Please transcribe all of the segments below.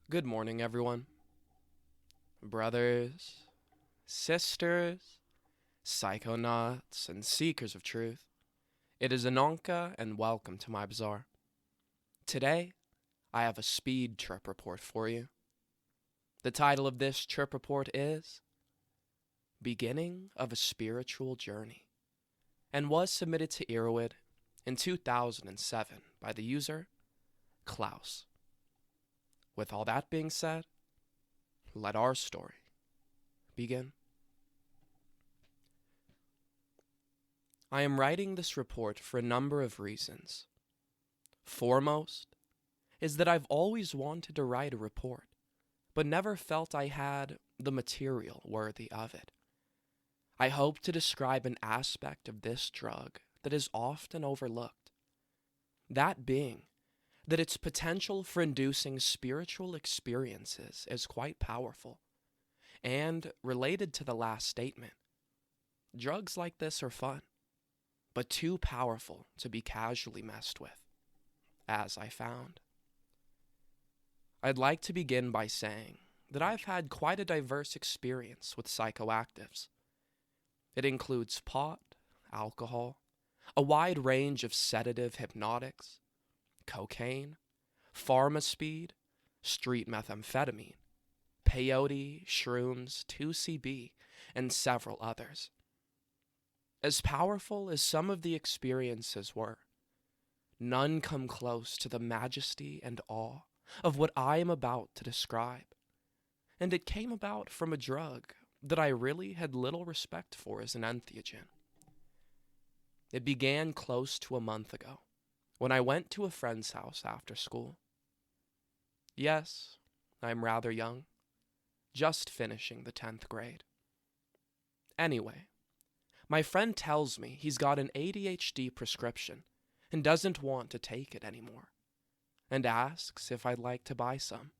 Good morning, everyone. Brothers, sisters, psychonauts, and seekers of truth. It is Ananka, and welcome to my bazaar. Today, I have a speed trip report for you. The title of this trip report is Beginning of a Spiritual Journey, and was submitted to Erowid in 2007 by the user Klaus. With all that being said, let our story begin. I am writing this report for a number of reasons. Foremost is that I've always wanted to write a report, but never felt I had the material worthy of it. I hope to describe an aspect of this drug that is often overlooked. That being that its potential for inducing spiritual experiences is quite powerful. And related to the last statement, drugs like this are fun, but too powerful to be casually messed with, as I found. I'd like to begin by saying that I've had quite a diverse experience with psychoactives. It includes pot, alcohol, a wide range of sedative hypnotics, cocaine, pharma-speed, street methamphetamine, peyote, shrooms, 2CB, and several others. As powerful as some of the experiences were, none come close to the majesty and awe of what I am about to describe. And it came about from a drug that I really had little respect for as an entheogen. It began close to a month ago, when I went to a friend's house after school. Yes, I'm rather young, just finishing the 10th grade. Anyway, my friend tells me he's got an ADHD prescription and doesn't want to take it anymore, and asks if I'd like to buy some.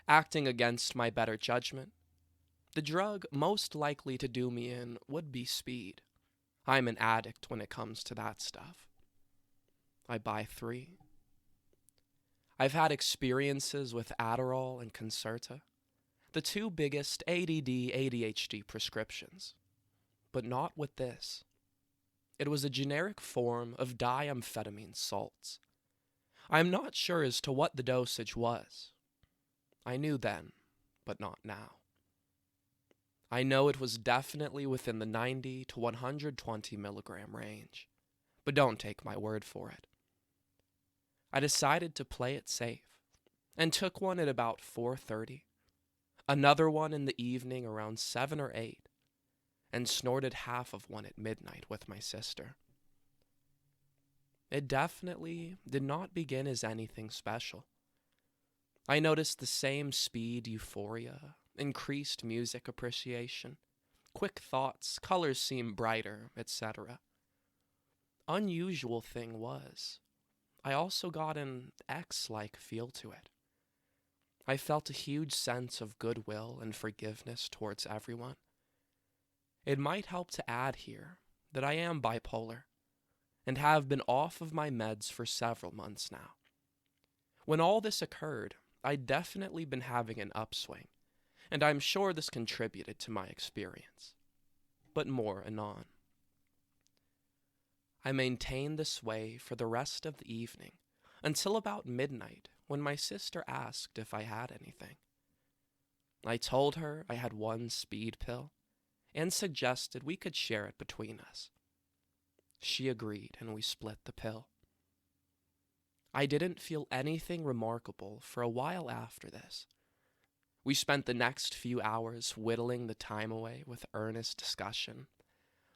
Acting against my better judgment, the drug most likely to do me in would be speed. I'm an addict when it comes to that stuff. I buy 3. I've had experiences with Adderall and Concerta, the 2 biggest ADD/ADHD prescriptions, but not with this. It was a generic form of diamphetamine salts. I am not sure as to what the dosage was. I knew then, but not now. I know it was definitely within the 90 to 120 milligram range, but don't take my word for it. I decided to play it safe and took one at about 4:30, another one in the evening around 7 or 8, and snorted half of one at midnight with my sister. It definitely did not begin as anything special. I noticed the same speed euphoria, increased music appreciation, quick thoughts, colors seemed brighter, etc. Unusual thing was, I also got an X-like feel to it. I felt a huge sense of goodwill and forgiveness towards everyone. It might help to add here that I am bipolar and have been off of my meds for several months now. When all this occurred, I'd definitely been having an upswing, and I'm sure this contributed to my experience. But more anon. I maintained this way for the rest of the evening, until about midnight, when my sister asked if I had anything. I told her I had 1 speed pill, and suggested we could share it between us. She agreed, and we split the pill. I didn't feel anything remarkable for a while after this. We spent the next few hours whittling the time away with earnest discussion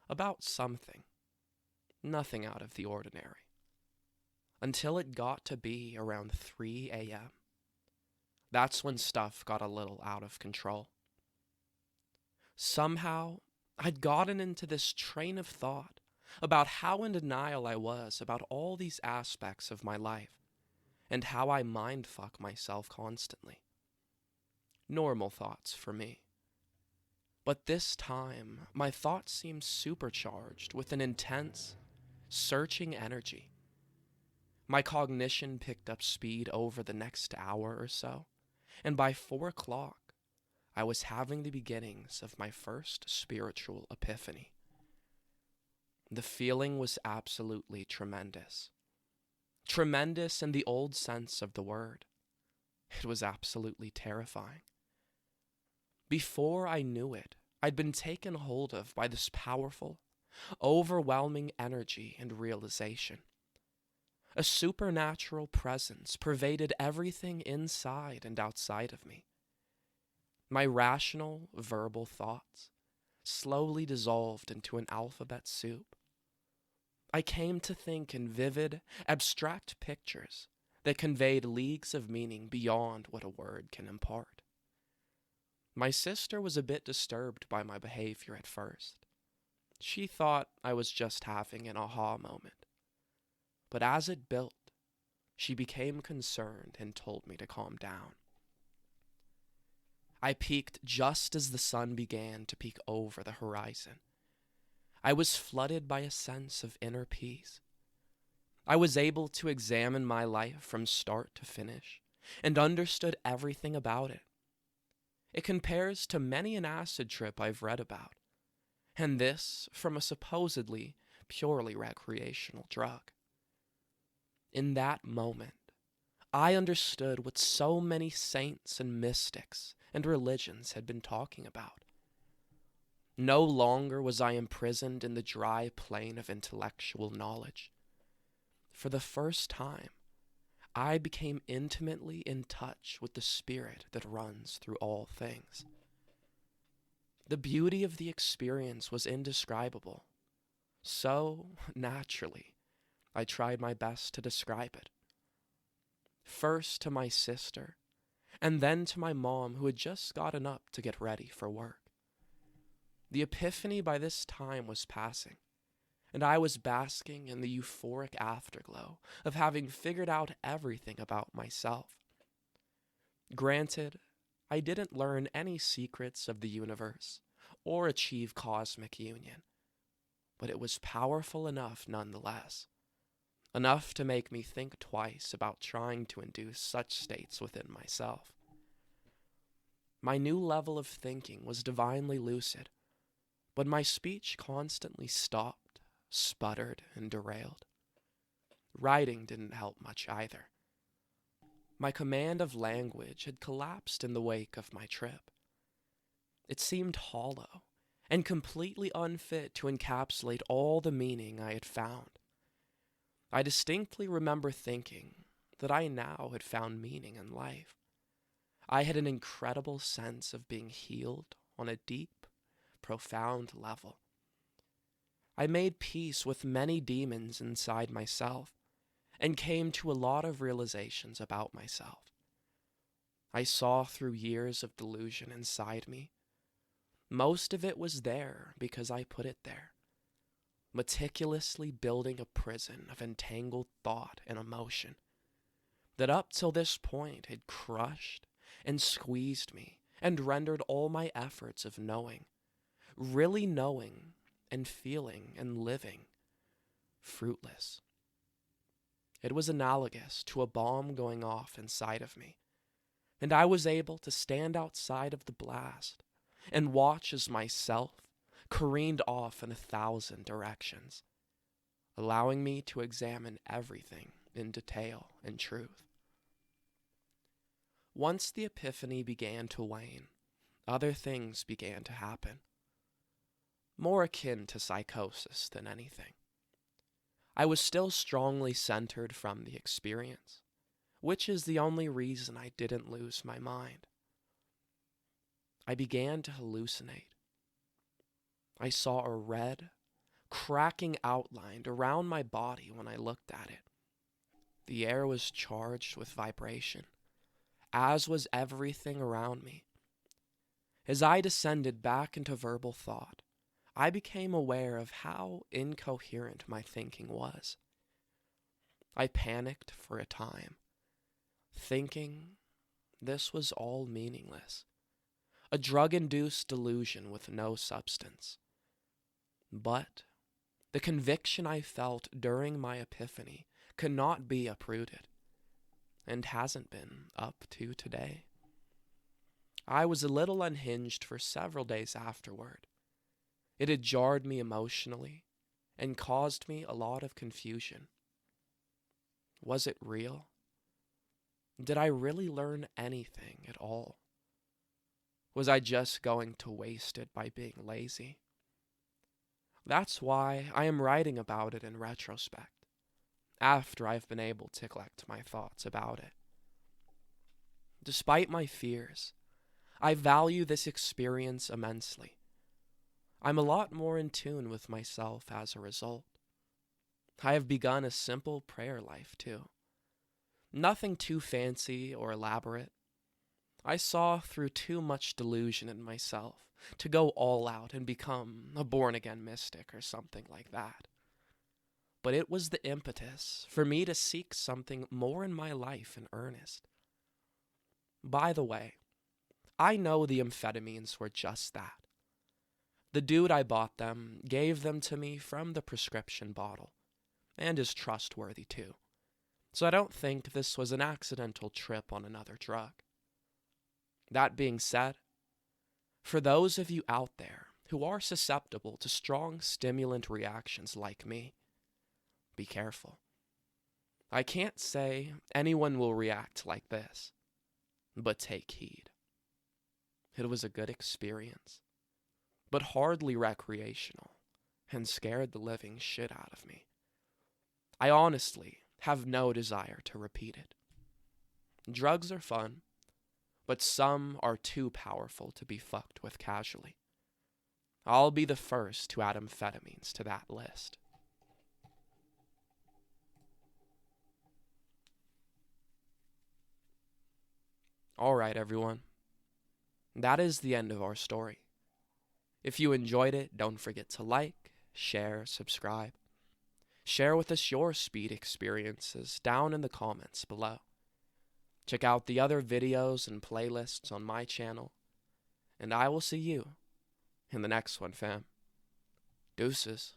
about something, nothing out of the ordinary, until it got to be around 3 a.m. That's when stuff got a little out of control. Somehow, I'd gotten into this train of thought about how in denial I was about all these aspects of my life, and how I mindfuck myself constantly. Normal thoughts for me. But this time, my thoughts seemed supercharged with an intense, searching energy. My cognition picked up speed over the next hour or so, and by 4 o'clock, I was having the beginnings of my first spiritual epiphany. The feeling was absolutely tremendous. Tremendous in the old sense of the word. It was absolutely terrifying. Before I knew it, I'd been taken hold of by this powerful, overwhelming energy and realization. A supernatural presence pervaded everything inside and outside of me. My rational, verbal thoughts slowly dissolved into an alphabet soup. I came to think in vivid, abstract pictures that conveyed leagues of meaning beyond what a word can impart. My sister was a bit disturbed by my behavior at first. She thought I was just having an aha moment. But as it built, she became concerned and told me to calm down. I peaked just as the sun began to peek over the horizon. I was flooded by a sense of inner peace. I was able to examine my life from start to finish and understood everything about it. It compares to many an acid trip I've read about, and this from a supposedly purely recreational drug. In that moment, I understood what so many saints and mystics and religions had been talking about. No longer was I imprisoned in the dry plane of intellectual knowledge. For the first time, I became intimately in touch with the spirit that runs through all things. The beauty of the experience was indescribable. So, naturally, I tried my best to describe it. First to my sister, and then to my mom, who had just gotten up to get ready for work. The epiphany by this time was passing, and I was basking in the euphoric afterglow of having figured out everything about myself. Granted, I didn't learn any secrets of the universe or achieve cosmic union, but it was powerful enough nonetheless. Enough to make me think twice about trying to induce such states within myself. My new level of thinking was divinely lucid, but my speech constantly stopped, sputtered, and derailed. Writing didn't help much either. My command of language had collapsed in the wake of my trip. It seemed hollow and completely unfit to encapsulate all the meaning I had found. I distinctly remember thinking that I now had found meaning in life. I had an incredible sense of being healed on a deep, profound level. I made peace with many demons inside myself and came to a lot of realizations about myself. I saw through years of delusion inside me. Most of it was there because I put it there, meticulously building a prison of entangled thought and emotion that up till this point had crushed and squeezed me and rendered all my efforts of knowing, really knowing and feeling and living, fruitless. It was analogous to a bomb going off inside of me, and I was able to stand outside of the blast and watch as myself careened off in 1,000 directions, allowing me to examine everything in detail and truth. Once the epiphany began to wane, other things began to happen, more akin to psychosis than anything. I was still strongly centered from the experience, which is the only reason I didn't lose my mind. I began to hallucinate. I saw a red, cracking outline around my body when I looked at it. The air was charged with vibration, as was everything around me. As I descended back into verbal thought, I became aware of how incoherent my thinking was. I panicked for a time, thinking this was all meaningless, a drug-induced delusion with no substance. But the conviction I felt during my epiphany could not be uprooted, and hasn't been up to today. I was a little unhinged for several days afterward. It had jarred me emotionally and caused me a lot of confusion. Was it real? Did I really learn anything at all? Was I just going to waste it by being lazy? That's why I am writing about it in retrospect, after I've been able to collect my thoughts about it. Despite my fears, I value this experience immensely. I'm a lot more in tune with myself as a result. I have begun a simple prayer life, too. Nothing too fancy or elaborate. I saw through too much delusion in myself to go all out and become a born-again mystic or something like that. But it was the impetus for me to seek something more in my life in earnest. By the way, I know the amphetamines were just that. The dude I bought them gave them to me from the prescription bottle, and is trustworthy too. So I don't think this was an accidental trip on another drug. That being said, for those of you out there who are susceptible to strong stimulant reactions like me, be careful. I can't say anyone will react like this, but take heed. It was a good experience, but hardly recreational, and scared the living shit out of me. I honestly have no desire to repeat it. Drugs are fun, but some are too powerful to be fucked with casually. I'll be the first to add amphetamines to that list. Alright, everyone. That is the end of our story. If you enjoyed it, don't forget to like, share, subscribe. Share with us your speed experiences down in the comments below. Check out the other videos and playlists on my channel, and I will see you in the next one, fam. Deuces.